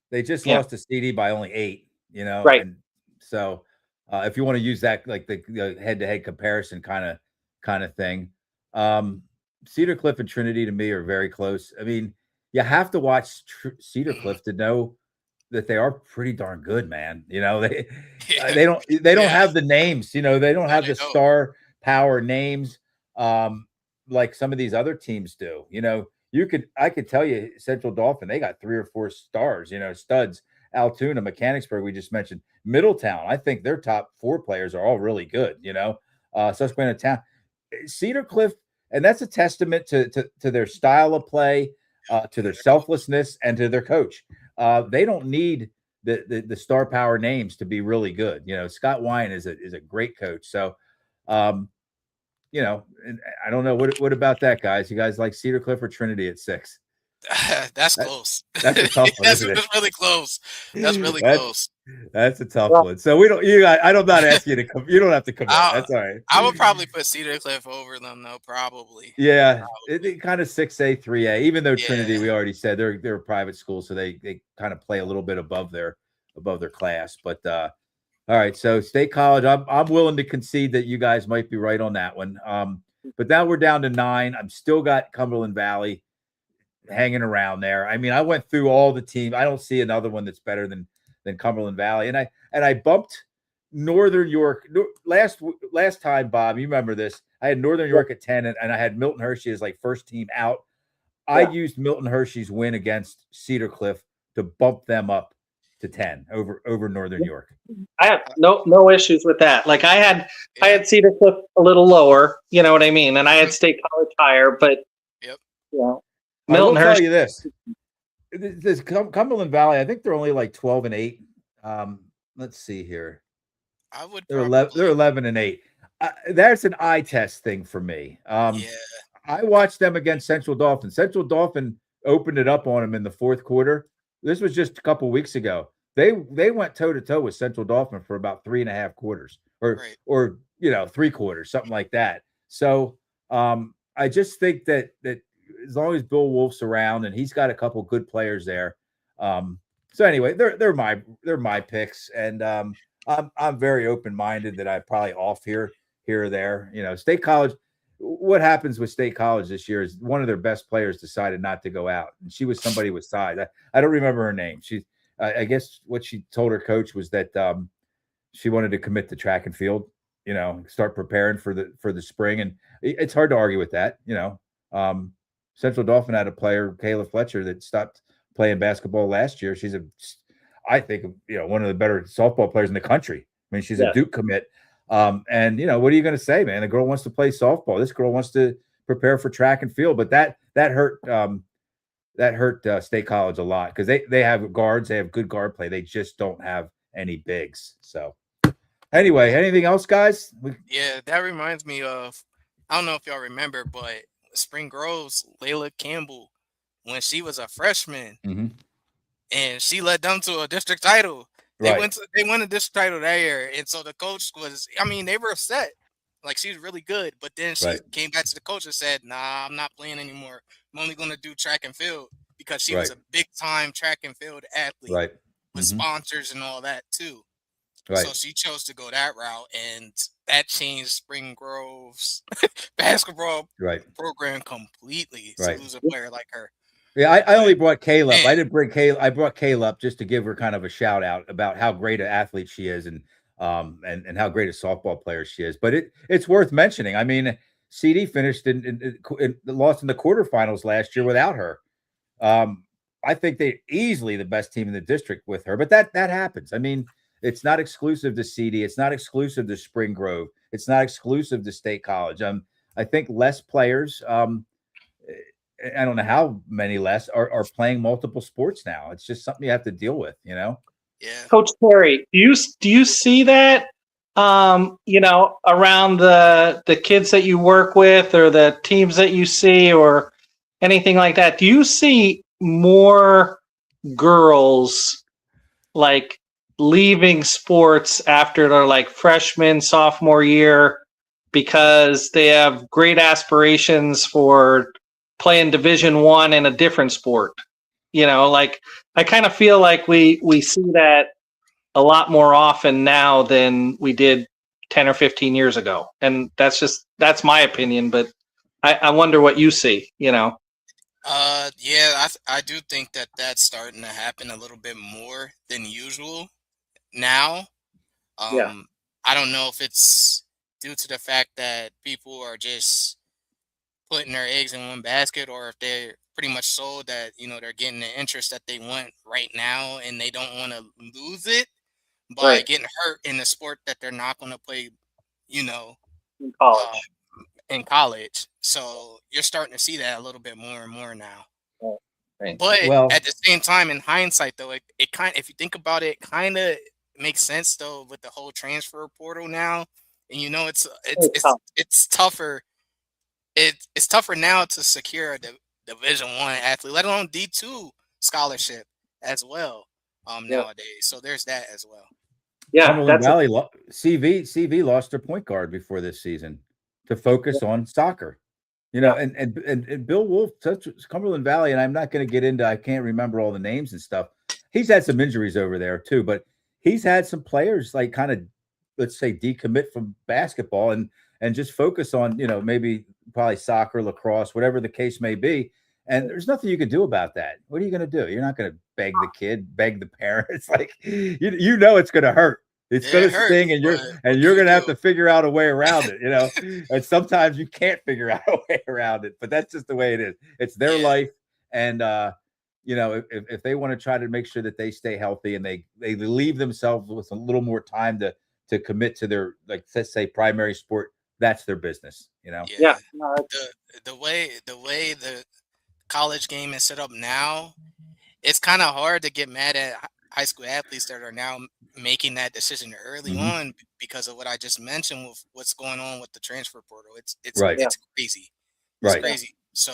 they just lost to CD by only 8, Right. And so if you want to use that like the head-to-head comparison kind of thing. Cedar Cliff and Trinity to me are very close. I mean, you have to watch Cedar Cliff to know that they are pretty darn good, man. They don't have the names, they don't have the star power names like some of these other teams do. I could tell you Central Dauphin, they got 3 or 4 stars, studs. Altoona, Mechanicsburg, we just mentioned. Middletown, I think their top 4 players are all really good, Susquehanna Town. Cedar Cliff, and that's a testament to their style of play, to their selflessness, and to their coach. They don't need the star power names to be really good. Scott Wine is a great coach. So, and I don't know what about that, guys. You guys like Cedar Cliff or Trinity at 6? That's close. That's a tough one. That's really close. That's really close. That's a tough one. So we don't. I'm not asking you to come. You don't have to come. That's all right. I would probably put Cedar Cliff over them, though. Probably. Yeah, it kind of 6A, 3A. Even though Trinity, we already said they're a private school, so they kind of play a little bit above their class. But all right. So State College, I'm willing to concede that you guys might be right on that one. But now we're down to 9. I'm still got Cumberland Valley hanging around there. I mean, I went through all the teams. I don't see another one that's better than Cumberland Valley. And I bumped Northern York last time, Bob. You remember this? I had Northern York at 10, and I had Milton Hershey as like first team out. I used Milton Hershey's win against Cedar Cliff to bump them up to 10 over Northern York. I have no issues with that. Like I had Cedar Cliff a little lower, you know what I mean, and I had State College higher, but Milton Hershey. I'll tell you this Cumberland Valley, I think they're only like 12 and 8. Let's see here. They're 11 and 8. That's an eye test thing for me. I watched them against Central Dauphin. Central Dauphin opened it up on them in the 4th quarter. This was just a couple weeks ago. They went toe to toe with Central Dauphin for about 3.5 quarters, or 3 quarters, something like that. So I just think that as long as Bill Wolf's around and he's got a couple good players there. So anyway, they're my picks, and I'm very open-minded that I'm probably off here or there. State College. What happens with State College this year is one of their best players decided not to go out, and she was somebody with size. I don't remember her name. I guess what she told her coach was that she wanted to commit to track and field, start preparing for the spring. And it's hard to argue with that. Central Dauphin had a player, Kayla Fletcher, that stopped playing basketball last year. She's I think, one of the better softball players in the country. I mean, she's a Duke commit. And what are you going to say, man? The girl wants to play softball. This girl wants to prepare for track and field, but that hurt. That hurt State College a lot because they have guards. They have good guard play. They just don't have any bigs. So anyway, anything else, guys? Yeah, that reminds me of, I don't know if y'all remember, but Spring Grove's Layla Campbell, when she was a freshman, and she led them to a district title. They won a district title that year, and so the coach was, they were upset. Like, she was really good, but then she came back to the coach and said, "Nah, I'm not playing anymore. I'm only going to do track and field," because she was a big-time track and field athlete with sponsors and all that, too. So she chose to go that route, and that changed Spring Grove's basketball program completely to lose a player like her. Yeah, I only brought Kayla up. I didn't bring Kayla. I brought Kayla up just to give her kind of a shout out about how great an athlete she is and how great a softball player she is. But it's worth mentioning. I mean, CD finished in lost in the quarterfinals last year without her. I think they're easily the best team in the district with her. But that happens. I mean, it's not exclusive to CD. It's not exclusive to Spring Grove. It's not exclusive to State College. I think less players. I don't know how many less are playing multiple sports now. It's just something you have to deal with, Yeah. Coach Terry, do you see that, around the kids that you work with or the teams that you see or anything like that? Do you see more girls like leaving sports after their like freshman, sophomore year because they have great aspirations for playing Division I in a different sport? I kind of feel like we see that a lot more often now than we did 10 or 15 years ago. And that's my opinion, but I wonder what you see, Yeah, I do think that's starting to happen a little bit more than usual now. I don't know if it's due to the fact that people are just putting their eggs in one basket, or if they're pretty much sold that, they're getting the interest that they want right now and they don't want to lose it by getting hurt in the sport that they're not going to play, in college. So you're starting to see that a little bit more and more now. Right. But at the same time, in hindsight, though, it kind of, if you think about it, kind of makes sense though with the whole transfer portal now. And it's tougher. It's tougher now to secure a Division I athlete, let alone D2 scholarship as well. Nowadays, so there's that as well. Yeah, Cumberland Valley CV lost their point guard before this season to focus on soccer. And Bill Wolf, Cumberland Valley, and I'm not going to get into. I can't remember all the names and stuff. He's had some injuries over there too, but he's had some players like kind of, let's say, decommit from basketball and just focus on, maybe probably soccer, lacrosse, whatever the case may be. And there's nothing you can do about that. What are you going to do? You're not going to beg the kid, beg the parents. Like, it's going to hurt. It's going to sting, and you're going to have to figure out a way around it, And sometimes you can't figure out a way around it, but that's just the way it is. It's their life. And, if they want to try to make sure that they stay healthy and they leave themselves with a little more time to commit to their, like, let's say, primary sport, that's their business, Yeah. The way the college game is set up now, it's kind of hard to get mad at high school athletes that are now making that decision early on because of what I just mentioned with what's going on with the transfer portal. It's crazy. It's crazy. So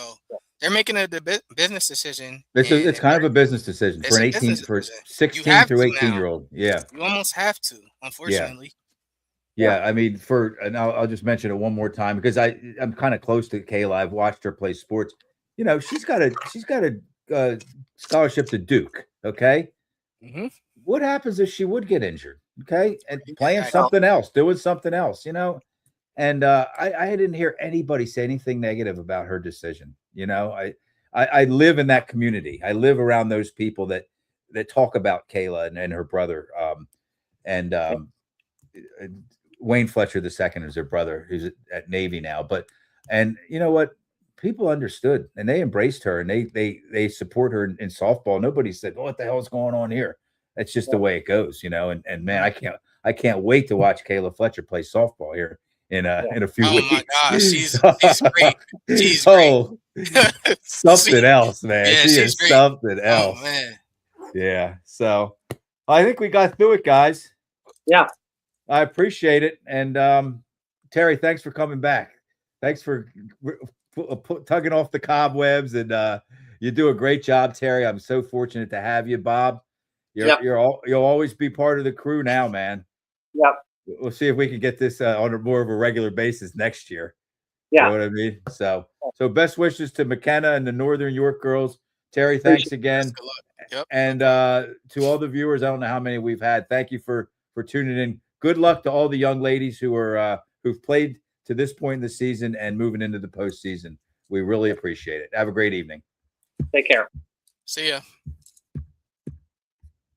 they're making a business decision. It's kind of a business decision for 16 through 18-year-old. Yeah, you almost have to, unfortunately. Yeah, I mean, and I'll just mention it one more time because I'm kind of close to Kayla. I've watched her play sports. She's got a scholarship to Duke. Okay, what happens if she would get injured? Okay, and playing something else, doing something else. And I didn't hear anybody say anything negative about her decision. I live in that community. I live around those people that that talk about Kayla and her brother. And Wayne Fletcher II is their brother, who's at Navy now. And you know what? People understood and they embraced her and they support her in softball. Nobody said, "Oh, what the hell is going on here?" That's just the way it goes, you know. And man, I can't wait to watch Kayla Fletcher play softball here in a few weeks. Oh my gosh, she's great. She's great. Something else, man. Yeah, she is great. something else. Oh man. Yeah. So I think we got through it, guys. Yeah. I appreciate it. And Terry, thanks for coming back. Thanks for tugging off the cobwebs, and you do a great job, Terry. I'm so fortunate to have you, Bob. You'll always be part of the crew now, man. Yep. We'll see if we can get this on a more of a regular basis next year. Yeah. You know what I mean? So best wishes to McKenna and the Northern York girls. Terry, thanks again. Yep. And to all the viewers, I don't know how many we've had. Thank you for tuning in. Good luck to all the young ladies who've played to this point in the season and moving into the postseason. We really appreciate it. Have a great evening. Take care. See ya.